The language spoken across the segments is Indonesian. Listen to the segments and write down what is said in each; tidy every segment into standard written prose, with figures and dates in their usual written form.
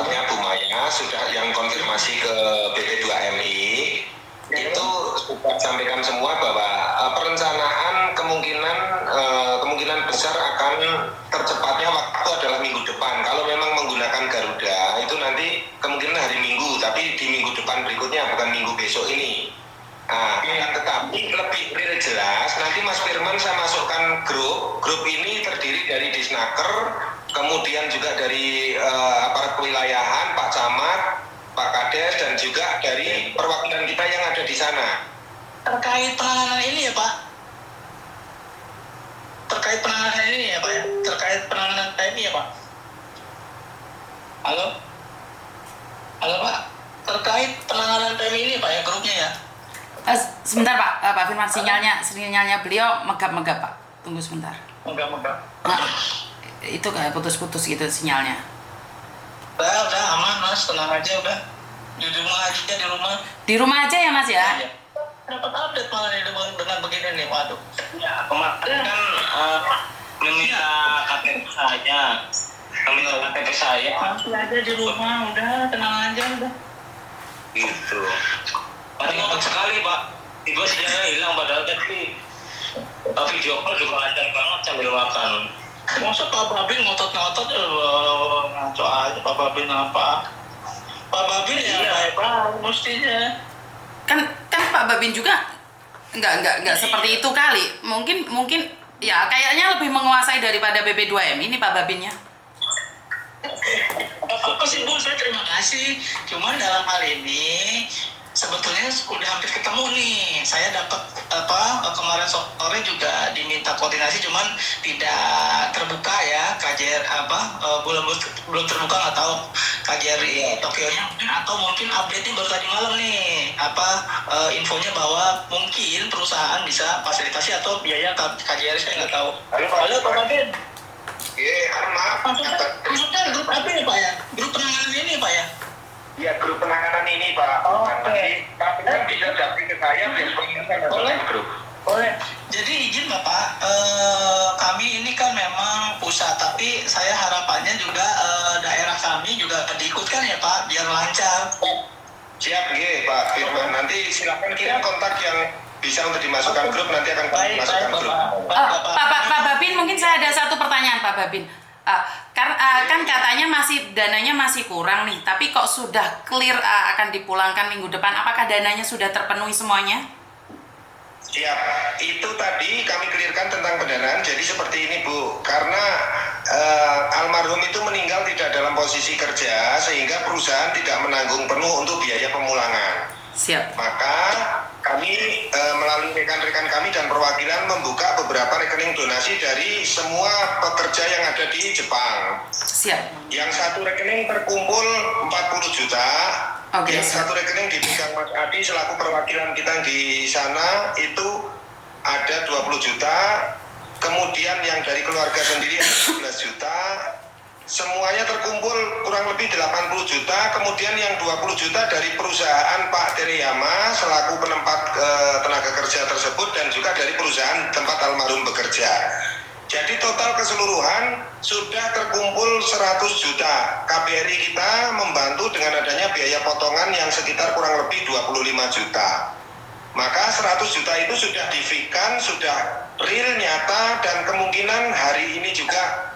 tempatnya Bu Maya sudah yang konfirmasi ke BP2MI itu sudah sampaikan semua bahwa perencanaan kemungkinan besar akan tercepatnya waktu adalah minggu depan. Kalau memang menggunakan Garuda itu nanti kemungkinan hari Minggu, tapi di minggu depan berikutnya, bukan minggu besok ini. Nah, tetapi lebih real jelas nanti Mas Firman saya masukkan grup ini terdiri dari Disnaker, kemudian juga dari aparat kewilayahan, Pak Camat, Pak Kades, dan juga dari perwakilan kita yang ada di sana. Terkait penanganan ini ya Pak? Terkait penanganan ini ya Pak ya? Terkait penanganan ini ya Pak? Halo? Halo Pak? Terkait penanganan PMI ini Pak ya, grupnya ya? Sebentar Pak Firman, sinyalnya beliau megap-megap Pak. Tunggu sebentar. Megap-megap. Nah, itu kayak putus-putus gitu sinyalnya. Udah aman Mas, tenang aja udah. Di rumah aja, di rumah. Di rumah aja ya Mas ya? Iya. Dapat update malah nih dengan begini nih, waduh. Ya, kemarin kan meminta KTP saya. Meminta KTP saya. Masih aja di rumah, udah tenang aja udah. Gitu. Ringan sekali Pak. Tiba sinyalnya hilang padahal tadi video call juga lancar banget sambil makan. Masa Pak Babin ngotot-ngotot ngaco aja Pak Babin apa? Pak Babin ya baik-baik mestinya. Kan Pak Babin juga nggak seperti itu kali. Mungkin ya kayaknya lebih menguasai daripada BP2M ini Pak Babinnya. Apa sih Bu, saya terima kasih. Cuman dalam hal ini sebetulnya udah hampir ketemu nih. Saya dapat kemarin sore juga diminta koordinasi, cuman tidak terbuka ya KJR belum terbuka, nggak tahu KJRI Tokyo-nya atau mungkin update-nya baru tadi malam nih infonya bahwa mungkin perusahaan bisa fasilitasi atau biaya KJRI, saya nggak tahu. Halo Pak Babin. Maaf. Maksudnya grup apa ya Pak ya? Grup penanganan ini Pak ya? Ya, grup penanganan ini Pak. Oke. Tapi kan bisa jadi ke saya biar Boleh. grup. Boleh. Jadi izin Bapak, kami ini kan memang pusat, tapi saya harapannya juga daerah kami juga diikutkan ya Pak, biar lancar. Siap, Pak Firman. Nanti silakan kirim kontak yang bisa untuk dimasukkan grup, nanti akan dimasukkan grup. Pak Babin, mungkin saya ada satu pertanyaan Pak Babin. Kan katanya dananya masih kurang nih, tapi kok sudah clear akan dipulangkan minggu depan? Apakah dananya sudah terpenuhi semuanya? Siap, itu tadi kami clearkan tentang pendanaan. Jadi seperti ini Bu, karena almarhum itu meninggal tidak dalam posisi kerja, sehingga perusahaan tidak menanggung penuh untuk biaya pemulangan. Siap. Maka kami melalui rekan-rekan kami dan perwakilan membuka beberapa rekening donasi dari semua pekerja yang ada di Jepang. Siap. Yang satu rekening terkumpul 40 juta. Oke, yang satu rekening dipegang Mas Adi selaku perwakilan kita di sana itu ada 20 juta. Kemudian yang dari keluarga sendiri ada 11 juta. Semuanya terkumpul kurang lebih 80 juta. Kemudian yang 20 juta dari perusahaan Pak Teriyama selaku penempat tenaga kerja tersebut, dan juga dari perusahaan tempat almarhum bekerja. Jadi total keseluruhan sudah terkumpul 100 juta. KBRI kita membantu dengan adanya biaya potongan yang sekitar kurang lebih 25 juta. Maka 100 juta itu sudah difikan, sudah real nyata, dan kemungkinan hari ini juga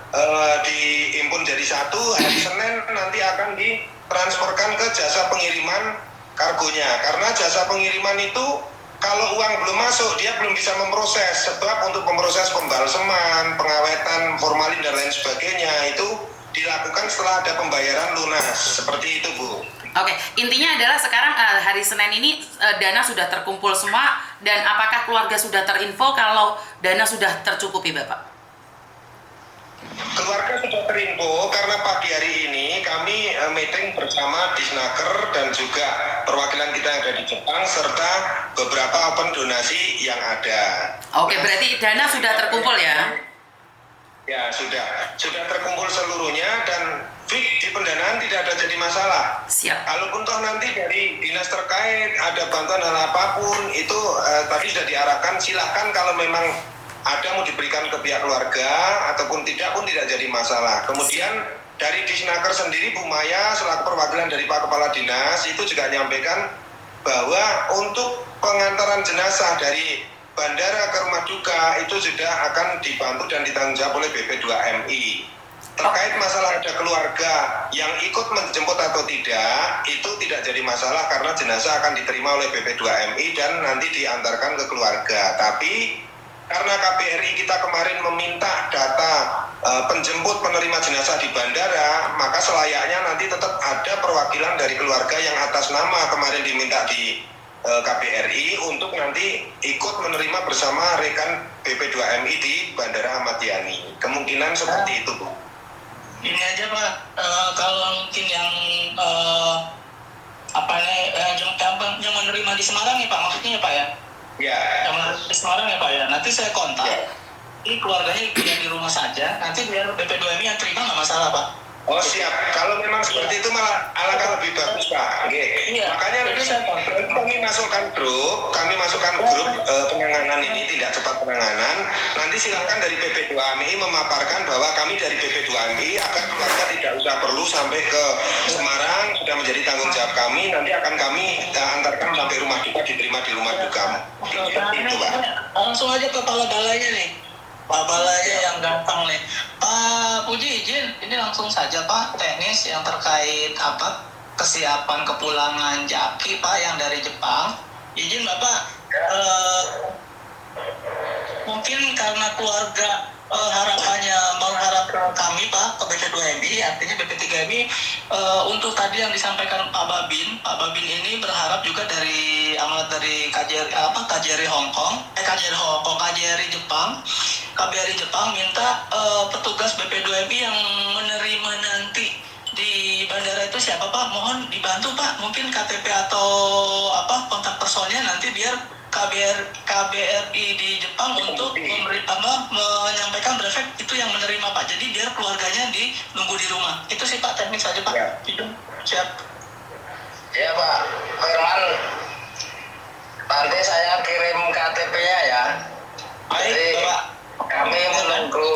diimpun jadi satu. Hari Senin nanti akan ditransferkan ke jasa pengiriman kargonya, karena jasa pengiriman itu kalau uang belum masuk dia belum bisa memproses, sebab untuk memproses pembalseman, pengawetan, formalin dan lain sebagainya itu dilakukan setelah ada pembayaran lunas. Seperti itu Bu. Oke, intinya adalah sekarang hari Senin ini dana sudah terkumpul semua, dan apakah keluarga sudah terinfo kalau dana sudah tercukupi Bapak? Keluarga sudah terinfo karena pagi hari ini kami meeting bersama Disnaker dan juga perwakilan kita yang ada di Jepang serta beberapa open donasi yang ada. Oke, berarti dana sudah terkumpul ya? Ya, sudah terkumpul seluruhnya, dan fix di pendanaan tidak ada jadi masalah. Siap. Kalaupun toh nanti dari dinas terkait ada bantuan hal apapun itu tadi sudah diarahkan, silahkan kalau memang ada mau diberikan ke pihak keluarga ataupun tidak pun tidak jadi masalah. Kemudian dari Disnaker sendiri, Bu Maya selaku perwakilan dari Pak Kepala Dinas itu juga menyampaikan bahwa untuk pengantaran jenazah dari bandara ke rumah duka itu sudah akan dibantu dan ditanggung jawab oleh BP2MI. Terkait masalah ada keluarga yang ikut menjemput atau tidak, itu tidak jadi masalah karena jenazah akan diterima oleh BP2MI dan nanti diantarkan ke keluarga. Tapi karena KBRI kita kemarin meminta data penjemput penerima jenazah di bandara, maka selayaknya nanti tetap ada perwakilan dari keluarga yang atas nama kemarin diminta di KBRI untuk nanti ikut menerima bersama rekan BP2MI di Bandara Ahmad Yani. Kemungkinan seperti itu, Bu. Ini aja Pak, kalau mungkin yang yang menerima di Semarang ya Pak, maksudnya ya Pak ya? Ya. Yang menerima di Semarang ya Pak ya. Nanti saya kontak. Ya. Ini keluarganya yang di rumah saja. Nanti biar BP2MI yang terima nggak masalah Pak. Oh siap, kalau memang seperti itu malah alangkah lebih bagus Pak. Iya. Makanya kami masukkan grup penanganan ini tidak cepat penanganan. Nanti silakan dari BP2MI memaparkan bahwa kami dari BP2MI agar keluarga tidak usah perlu sampai ke Semarang, sudah menjadi tanggung jawab kami. Nanti akan kami antarkan sampai rumah duka, diterima di rumah duka. Itu Pak. Langsung aja ke kepala balainya nih. Pak Balanya yang gampang nih. Pak Puji izin, ini langsung saja Pak, teknis yang terkait kesiapan kepulangan Jaki Pak yang dari Jepang. Izin Bapak, mungkin karena keluarga harapannya mengharap kami Pak ke BP2MI, artinya BP3MI untuk tadi yang disampaikan Pak Babin ini berharap juga dari amanat dari KJRI Jepang. KBRI Jepang minta petugas BP2MI yang menerima nanti di bandara itu siapa Pak? Mohon dibantu Pak, mungkin KTP atau kontak personnya nanti biar KBRI di Jepang untuk menyampaikan berefek itu yang menerima Pak. Jadi biar keluarganya nunggu di rumah. Itu sih Pak, teknik saja Pak. Ya. Siap. Ya Pak Firman, nanti saya kirim KTP-nya ya. Baik Jadi, Bapak. kami menunggu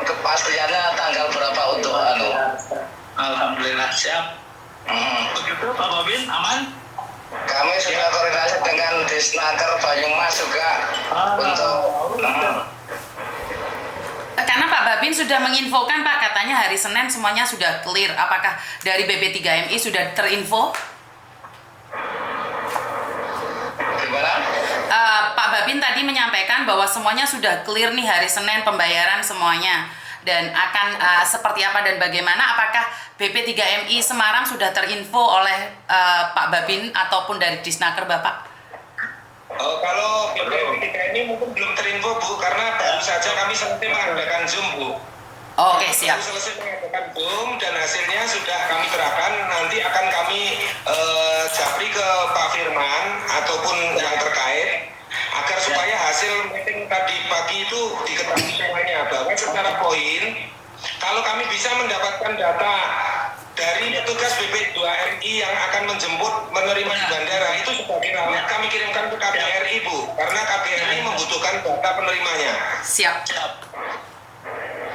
kepastiannya tanggal berapa untuk Alhamdulillah siap. Begitu Pak Babin, aman? Kami sudah koordinasi dengan Disnaker Banyumas juga untuk Karena Pak Babin sudah menginfokan Pak, katanya hari Senin semuanya sudah clear. Apakah dari BP3MI sudah terinfo? gimana? Pak Babin tadi menyampaikan bahwa semuanya sudah clear nih hari Senin pembayaran semuanya, dan akan seperti apa dan bagaimana. Apakah BP3MI Semarang sudah terinfo oleh Pak Babin ataupun dari Disnaker Bapak? Kalau BP3MI mungkin belum terinfo Bu, karena baru saja kami selesai mengadakan Zoom Bu. Oke, siap. Baru selesai mengadakan Zoom dan hasilnya sudah kami serahkan. Nanti akan kami japri ke Pak Firman ataupun yang terkait agar supaya hasil meeting tadi pagi itu diketahui semuanya, bahwa secara poin kalau kami bisa mendapatkan data dari petugas BP2MI yang akan menjemput menerima di bandara itu sebagai alat kami kirimkan ke KBRI Bu, karena KBRI membutuhkan data penerimanya. Siap.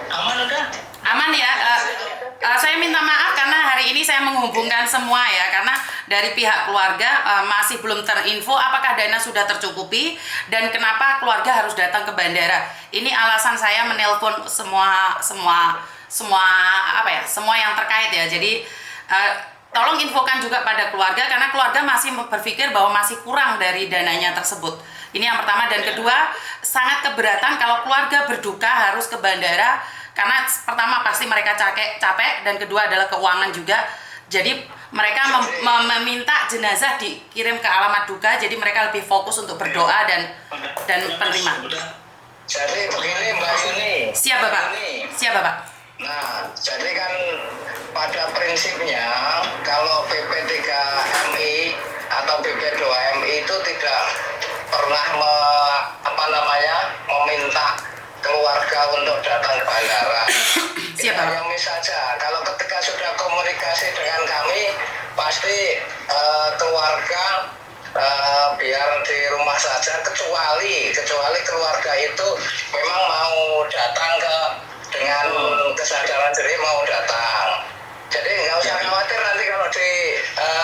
Aman udah? Aman ya. Saya minta maaf karena hari ini saya menghubungkan semua ya, karena dari pihak keluarga masih belum terinfo apakah dana sudah tercukupi dan kenapa keluarga harus datang ke bandara. Ini alasan saya menelpon semua yang terkait ya. Jadi tolong infokan juga pada keluarga, karena keluarga masih berpikir bahwa masih kurang dari dananya tersebut. Ini yang pertama. Dan kedua, sangat keberatan kalau keluarga berduka harus ke bandara, karena pertama pasti mereka capek, dan kedua adalah keuangan juga. Jadi mereka meminta jenazah dikirim ke alamat duka, jadi mereka lebih fokus untuk berdoa dan penerima. Jadi begini Mbak Yuni. Siap Bapak. Siap Bapak. Nah, jadi kan pada prinsipnya kalau BP3MI atau BP2MI itu tidak pernah meminta keluarga untuk datang ke bandara. Siap, Pak. Yang saja, kalau ketika sudah komunikasi dengan kami, pasti keluarga biar di rumah saja, kecuali keluarga itu memang mau datang dengan kesadaran diri mau datang. Jadi nggak usah khawatir nanti kalau di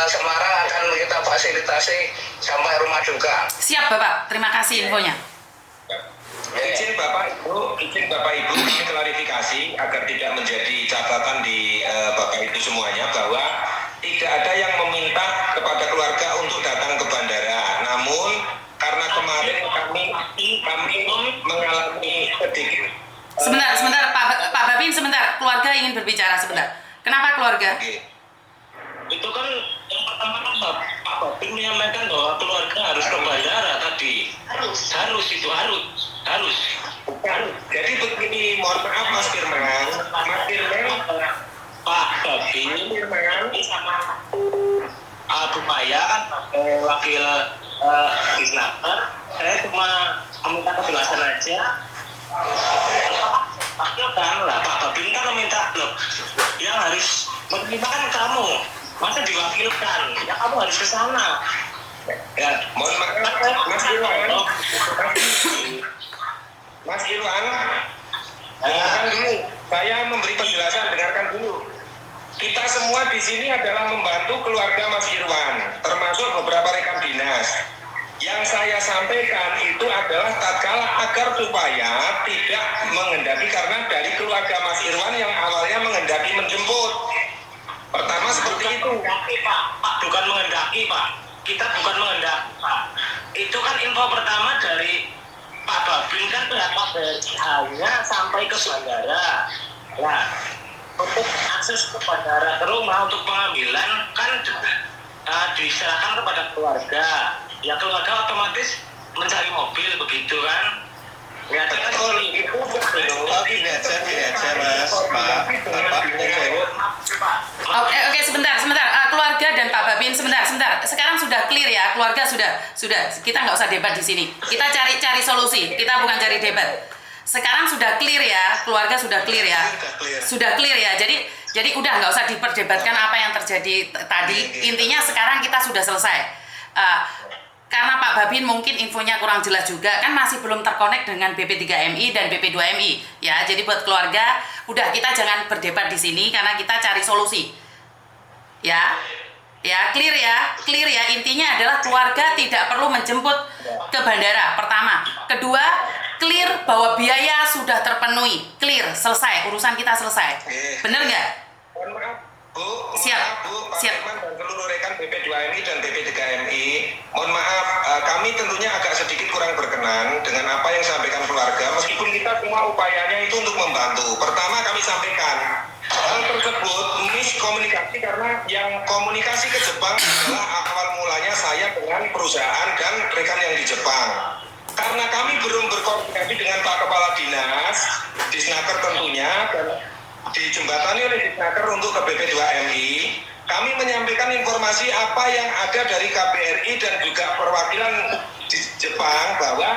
Semarang akan kita fasilitasi sampai rumah duka. Siap Bapak, terima kasih infonya. Izin Bapak Ibu kami klarifikasi agar tidak menjadi catatan di Bapak Ibu semuanya bahwa tidak ada yang meminta kepada keluarga untuk datang ke bandara. Namun karena kemarin kami mengalami sedikit. Sebentar Pak Babin, sebentar. Keluarga ingin berbicara sebentar. Kenapa keluarga? Itu kan yang pertama kan Pak Babin menyampaikan bahwa keluarga harus ke bandara tadi. Harus. Jadi begini, mohon maaf Mas Firman. Pak Babin sama Bu Maya kan wakil Disnaker. Saya cuma meminta kejelasan aja. Pak Babin kan meminta loh, yang harus menerima kan kamu, masa diwakilkan, ya kamu harus ke sana. Ya, mohon maaf Mas Irwan, dengarkan dulu. Saya memberi penjelasan, dengarkan dulu. Kita semua di sini adalah membantu keluarga Mas Irwan, termasuk beberapa rekan dinas. Yang saya sampaikan itu adalah tatkala agar supaya tidak menghendaki, karena dari keluarga Mas Irwan yang awalnya menghendaki menjemput. Pertama seperti itu. Pak, bukan menghendaki Pak. Kita bukan menghendaki Pak. Itu kan info pertama dari Pak Babin kan berapa hanya sampai ke bandara. Nah, untuk akses ke bandara ke rumah untuk pengambilan kan diserahkan kepada keluarga. Ya keluarga otomatis mencari mobil begitu kan. Ya Betul, itu gini aja Mas, Oke, sebentar. Keluarga dan Pak Babin, sebentar. Sekarang sudah clear ya, keluarga sudah. Kita nggak usah debat di sini. Kita cari solusi. Kita bukan cari debat. Sekarang sudah clear ya, keluarga sudah clear ya. Sudah clear ya. Jadi udah nggak usah diperdebatkan apa yang terjadi tadi. Intinya sekarang kita sudah selesai. Karena Pak Babin mungkin infonya kurang jelas juga, kan masih belum terkonek dengan BP3MI dan BP2MI ya. Jadi buat keluarga, udah kita jangan berdebat di sini karena kita cari solusi. Ya, clear ya. Intinya adalah keluarga tidak perlu menjemput ke bandara. Pertama, kedua, clear bahwa biaya sudah terpenuhi. Clear, selesai, urusan kita selesai. Bener nggak? Mohon maaf Bu, Siap. Pak Firman dan seluruh rekan BP2MI dan BP3MI, mohon maaf, kami tentunya agak sedikit kurang berkenan dengan apa yang disampaikan keluarga, meskipun kita semua upayanya itu untuk membantu. Pertama kami sampaikan, hal tersebut miskomunikasi karena yang komunikasi ke Jepang adalah awal mulanya saya dengan perusahaan dan rekan yang di Jepang. Karena kami belum berkoordinasi dengan Pak Kepala Dinas, Disnaker tentunya, dan dijembatani oleh Disnaker untuk ke BP2MI, kami menyampaikan informasi apa yang ada dari KBRI dan juga perwakilan di Jepang bahwa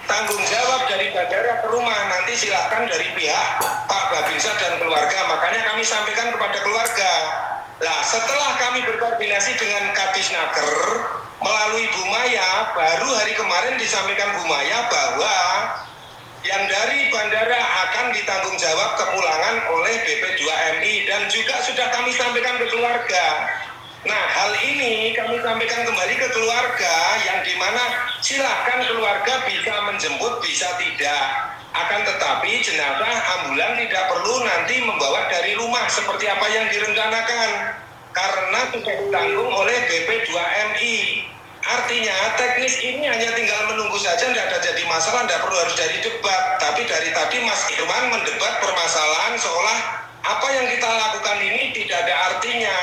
tanggung jawab dari bandara ke rumah nanti silakan dari pihak Pak Babinsa dan keluarga. Makanya kami sampaikan kepada keluarga. Nah, setelah kami berkoordinasi dengan Kadisnaker melalui Bu Maya, baru hari kemarin disampaikan Bu Maya bahwa yang dari bandara akan ditanggung jawab kepulangan oleh BP2MI dan juga sudah kami sampaikan ke keluarga. Nah, hal ini kami sampaikan kembali ke keluarga yang dimana silahkan keluarga bisa menjemput, bisa tidak. Akan tetapi jenazah ambulan tidak perlu nanti membawa dari rumah seperti apa yang direncanakan karena sudah ditanggung oleh BP2MI. Artinya teknis ini hanya tinggal menunggu saja, tidak ada jadi masalah, tidak perlu harus dari debat. Tapi dari tadi Mas Irwan mendebat permasalahan seolah apa yang kita lakukan ini tidak ada artinya.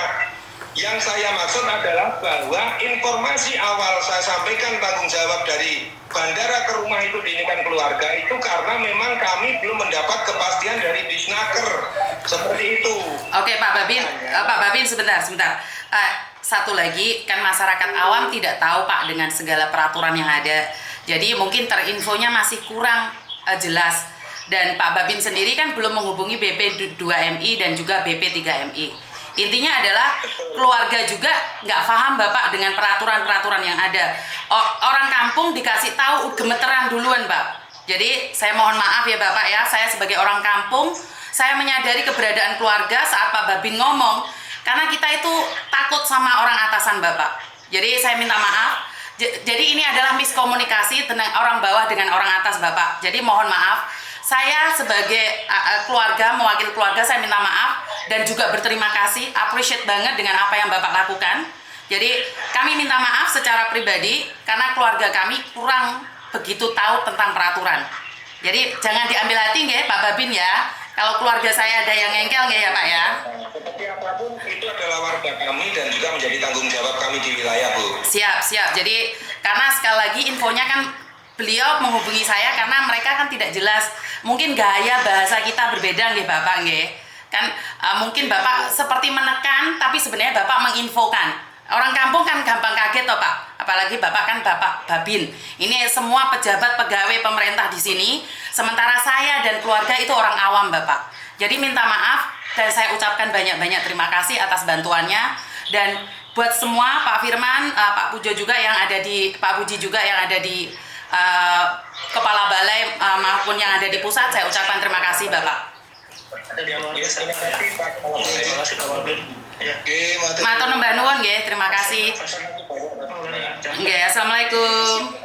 Yang saya maksud adalah bahwa informasi awal saya sampaikan tanggung jawab dari bandara ke rumah itu diinikan keluarga itu karena memang kami belum mendapat kepastian dari Disnaker. Seperti itu. Oke Pak Babin sebentar. Satu lagi, kan masyarakat awam tidak tahu Pak dengan segala peraturan yang ada. Jadi mungkin terinfonya masih kurang jelas. Dan Pak Babin sendiri kan belum menghubungi BP2MI dan juga BP3MI. Intinya adalah keluarga juga nggak paham Bapak dengan peraturan-peraturan yang ada. Orang kampung dikasih tahu gemeteran duluan Pak. Jadi saya mohon maaf ya Bapak ya, saya sebagai orang kampung, saya menyadari keberadaan keluarga saat Pak Babin ngomong, karena kita itu takut sama orang atasan Bapak. Jadi saya minta maaf. Jadi ini adalah miskomunikasi dengan orang bawah dengan orang atas Bapak. Jadi mohon maaf. Saya sebagai keluarga, mewakili keluarga, saya minta maaf dan juga berterima kasih, appreciate banget dengan apa yang Bapak lakukan. Jadi kami minta maaf secara pribadi karena keluarga kami kurang begitu tahu tentang peraturan. Jadi jangan diambil hati nggih Pak Babin ya. Kalau keluarga saya ada yang ngengkel nggih ya Pak ya. Seperti apapun itu adalah warga kami dan juga menjadi tanggung jawab kami di wilayah, Bu. Siap. Jadi karena sekali lagi infonya kan beliau menghubungi saya karena mereka kan tidak jelas. Mungkin gaya bahasa kita berbeda nggih Bapak nggih. Kan mungkin Bapak seperti menekan tapi sebenarnya Bapak menginfokan. Orang kampung kan gampang kaget toh Pak. Apalagi Bapak kan Bapak Babin. Ini semua pejabat pegawai pemerintah di sini. Sementara saya dan keluarga itu orang awam Bapak. Jadi minta maaf dan saya ucapkan banyak-banyak terima kasih atas bantuannya. Dan buat semua Pak Firman, Pak Pujo juga yang ada di Pak Puji juga yang ada di kepala balai maupun yang ada di pusat, saya ucapkan terima kasih Bapak. Terima kasih Pak. Terima kasih Pak Babin. Oke, Matur nuwun nuwun nggih, terima kasih. Nggih, assalamualaikum.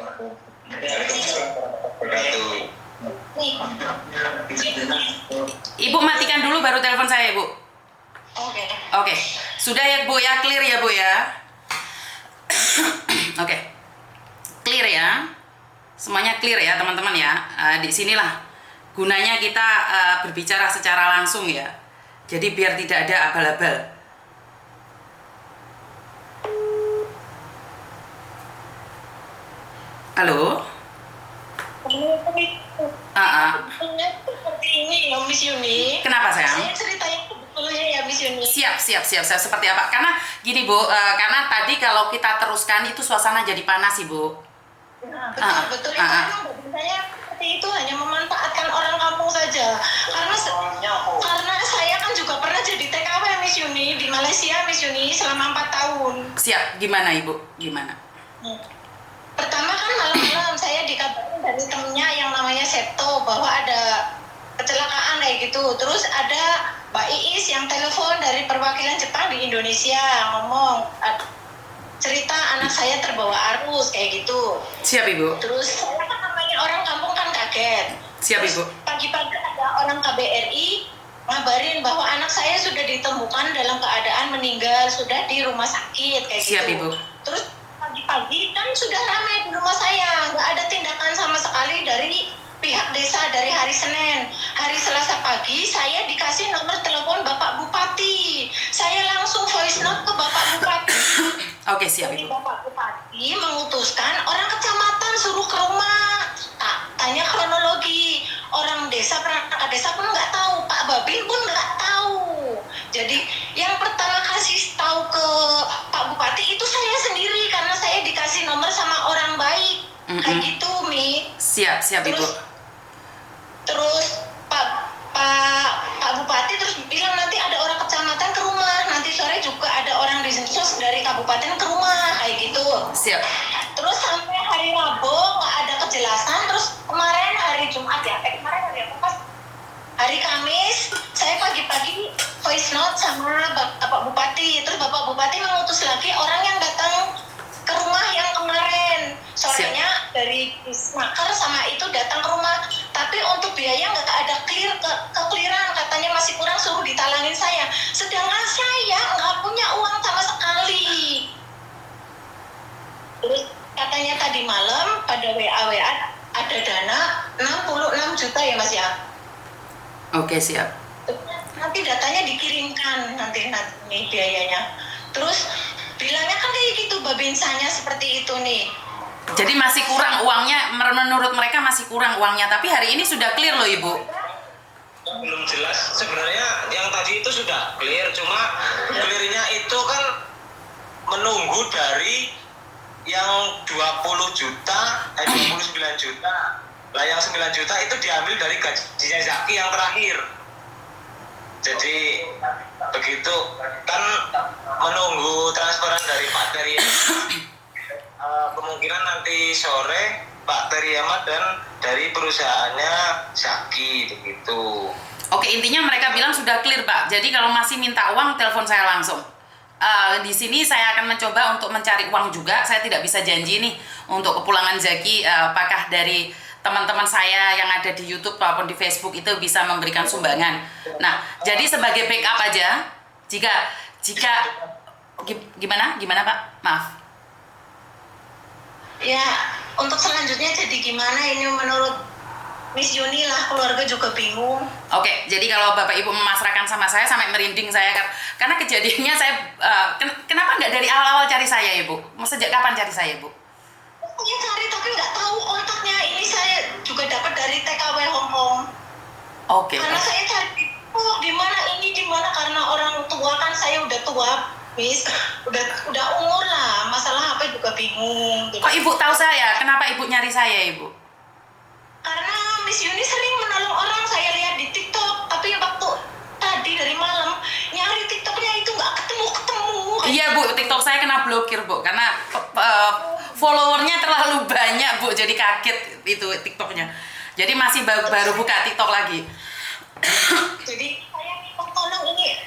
Ibu matikan dulu baru telepon saya Ibu. Oke. Sudah ya Bu ya, clear ya Bu ya. Oke. Clear ya. Semuanya clear ya teman-teman ya. Di sinilah gunanya kita berbicara secara langsung ya. Jadi biar tidak ada abal-abal. Halo. Seperti ini ya Miss Yuni. Kenapa sayang? Saya ceritanya sebetulnya ya Miss Yuni. Siap. Saya seperti apa? Karena gini Bu, karena tadi kalau kita teruskan itu suasana jadi panas Ibu. Betul. Itu memang bagi saya seperti itu hanya memanfaatkan orang kampung saja. Karena saya kan juga pernah jadi TKW Miss Yuni di Malaysia Miss Yuni selama 4 tahun. Siap. Gimana Ibu? Gimana? Pertama kan malam-malam saya dikabarin dari temennya yang namanya Septo bahwa ada kecelakaan kayak gitu. Terus ada Mbak Iis yang telepon dari perwakilan Jepang di Indonesia ngomong cerita anak saya terbawa arus kayak gitu. Siap Ibu. Terus saya kan namanya orang kampung kan kaget. Siap Ibu. Pagi-pagi ada orang KBRI ngabarin bahwa anak saya sudah ditemukan dalam keadaan meninggal, sudah di rumah sakit kayak Siap gitu. Ibu. Terus pagi-pagi kan sudah ramai di rumah saya, nggak ada tindakan sama sekali dari pihak desa dari hari Senin. Hari Selasa pagi saya dikasih nomor telepon Bapak Bupati. Saya langsung voice note ke Bapak Bupati. Oke, siap Jadi Ibu. Bapak Bupati mengutuskan orang kecamatan suruh ke rumah. Tanya kronologi. Orang desa, perangkat desa pun nggak tahu. Pak Babin pun nggak tahu. Jadi yang pertama kasih tahu ke Pak Bupati itu saya sendiri karena saya dikasih nomor sama orang baik. Kayak gitu, Mi. Siap Ibu. Terus Pak Bupati terus bilang nanti ada orang kecamatan ke rumah, nanti sore juga ada orang disensus dari kabupaten ke rumah, kayak gitu. Siap. Terus sampai hari Rabu nggak ada kejelasan, terus kemarin hari Jumat ya, kemarin hari apa pas? Hari Kamis, saya pagi-pagi voice note sama Bapak Bupati, terus Bapak Bupati mengutus lagi orang yang datang ke rumah yang kemarin. Sorenya dari Snaker sama itu datang ke rumah, tapi untuk biaya nggak ada kekeliran, katanya masih kurang, suruh ditalangin saya, sedangkan saya nggak punya uang sama sekali. Terus katanya tadi malam pada WA ada dana 66 juta ya Mas ya. Oke, siap. Nanti datanya dikirimkan nanti biayanya. Terus bilangnya kan kayak gitu, babinsanya seperti itu nih. Jadi masih kurang uangnya, menurut mereka masih kurang uangnya, tapi hari ini sudah clear loh Ibu. Belum jelas sebenarnya, yang tadi itu sudah clear, cuma clearnya itu kan menunggu dari yang 20 juta, 29 juta. Lah yang 9 juta itu diambil dari gajinya Zaki yang terakhir. Jadi begitu kan menunggu transferan dari Pak Dari. Kemungkinan nanti sore Pak Terry Ahmad dan dari perusahaannya Zaki begitu. Oke, intinya mereka bilang sudah clear, Pak. Jadi kalau masih minta uang, telepon saya langsung. Di sini saya akan mencoba untuk mencari uang juga. Saya tidak bisa janji nih untuk kepulangan Zaki, apakah dari teman-teman saya yang ada di YouTube maupun di Facebook itu bisa memberikan sumbangan. Nah, jadi sebagai backup aja, jika gimana Pak? Maaf. Ya, untuk selanjutnya jadi gimana ini menurut Miss Yuni lah, keluarga juga bingung. Oke, jadi kalau Bapak Ibu memasrahkan sama saya sampai merinding saya karena kejadiannya saya kenapa nggak dari awal-awal cari saya Ibu? Sejak kapan cari saya Ibu? Saya cari tapi nggak tahu kontaknya. Ini saya juga dapat dari TKW Hong Kong. Oke. Karena saya cari di mana karena orang tua kan, saya udah tua, Miss, udah umur lah, masalah apa juga bingung. Kok Ibu tahu saya? Kenapa Ibu nyari saya Ibu? Karena Miss Yuni sering menolong orang, saya lihat di TikTok, tapi waktu tadi dari malam nyari TikToknya itu nggak ketemu. Iya Bu, TikTok saya kena blokir Bu, karena followernya terlalu banyak Bu, jadi kaget itu TikToknya. Jadi masih baru buka TikTok lagi. Jadi saya minta tolong, ini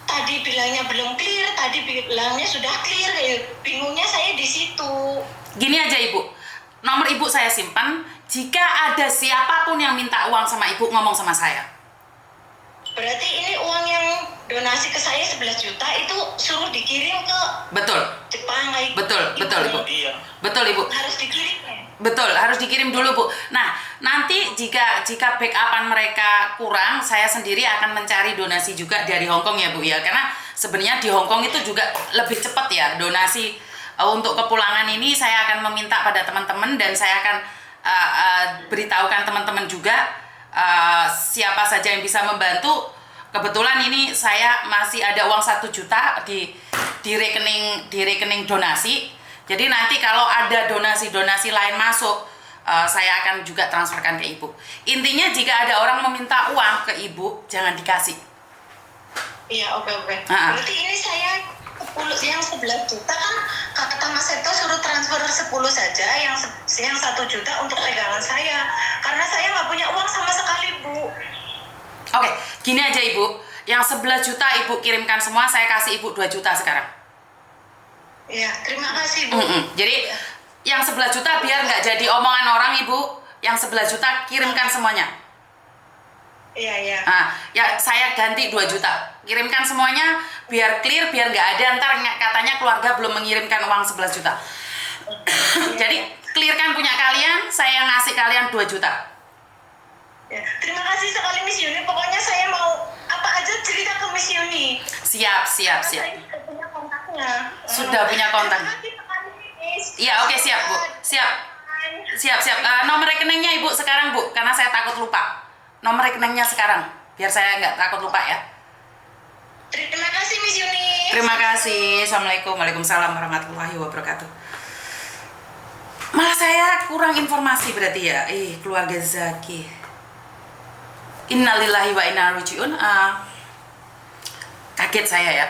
tadi bilangnya belum clear, tadi bilangnya sudah clear, bingungnya saya di situ. Gini aja Ibu, nomor Ibu saya simpan. Jika ada siapapun yang minta uang sama Ibu, ngomong sama saya. Berarti ini uang yang donasi ke saya 11 juta itu suruh dikirim ke Betul. Jepang kayak Betul Ibu. Iya. Betul Ibu. Harus dikirim ya? Betul, harus dikirim dulu Bu. Nah, nanti jika backupan mereka kurang, saya sendiri akan mencari donasi juga dari Hong Kong ya Bu ya. Karena sebenarnya di Hong Kong itu juga lebih cepat ya donasi. Untuk kepulangan ini saya akan meminta pada teman-teman dan saya akan beritahukan teman-teman juga siapa saja yang bisa membantu. Kebetulan ini saya masih ada uang 1 juta di rekening donasi. Jadi nanti kalau ada donasi lain masuk, saya akan juga transferkan ke Ibu. Intinya jika ada orang meminta uang ke Ibu, jangan dikasih. Iya, oke. Berarti ini saya yang 11 juta kan kata Mas Seto suruh transfer 10 saja, yang 1 juta untuk pegangan saya. Karena saya nggak punya uang sama sekali, Bu. Oke, gini aja Ibu. Yang 11 juta Ibu kirimkan semua, saya kasih Ibu 2 juta sekarang. Iya, terima kasih, Bu. Jadi yang 11 juta biar nggak jadi omongan orang Ibu. Yang 11 juta kirimkan semuanya. Iya. Nah, ya saya ganti 2 juta. Kirimkan semuanya biar clear, biar nggak ada ntar katanya keluarga belum mengirimkan uang 11 juta. Jadi clearkan punya kalian, saya ngasih kalian 2 juta. Ya, terima kasih sekali Miss Yuni. Pokoknya saya mau apa aja cerita ke Miss Yuni. Siap. Saya sudah punya kontaknya. Sudah punya kontak. Terima kasih sekali, Miss. Iya, oke, siap Bu. Siap. Nomor rekeningnya Ibu sekarang Bu, karena saya takut lupa. Nomor rekeningnya sekarang, biar saya nggak takut lupa ya. Terima kasih Miss Yuni. Terima kasih. Assalamualaikum. Waalaikumsalam warahmatullahi wabarakatuh. Malah saya kurang informasi berarti ya. Keluarga Zaki. Innalillahi wa inna ilaihi raji'un. Kaget saya ya.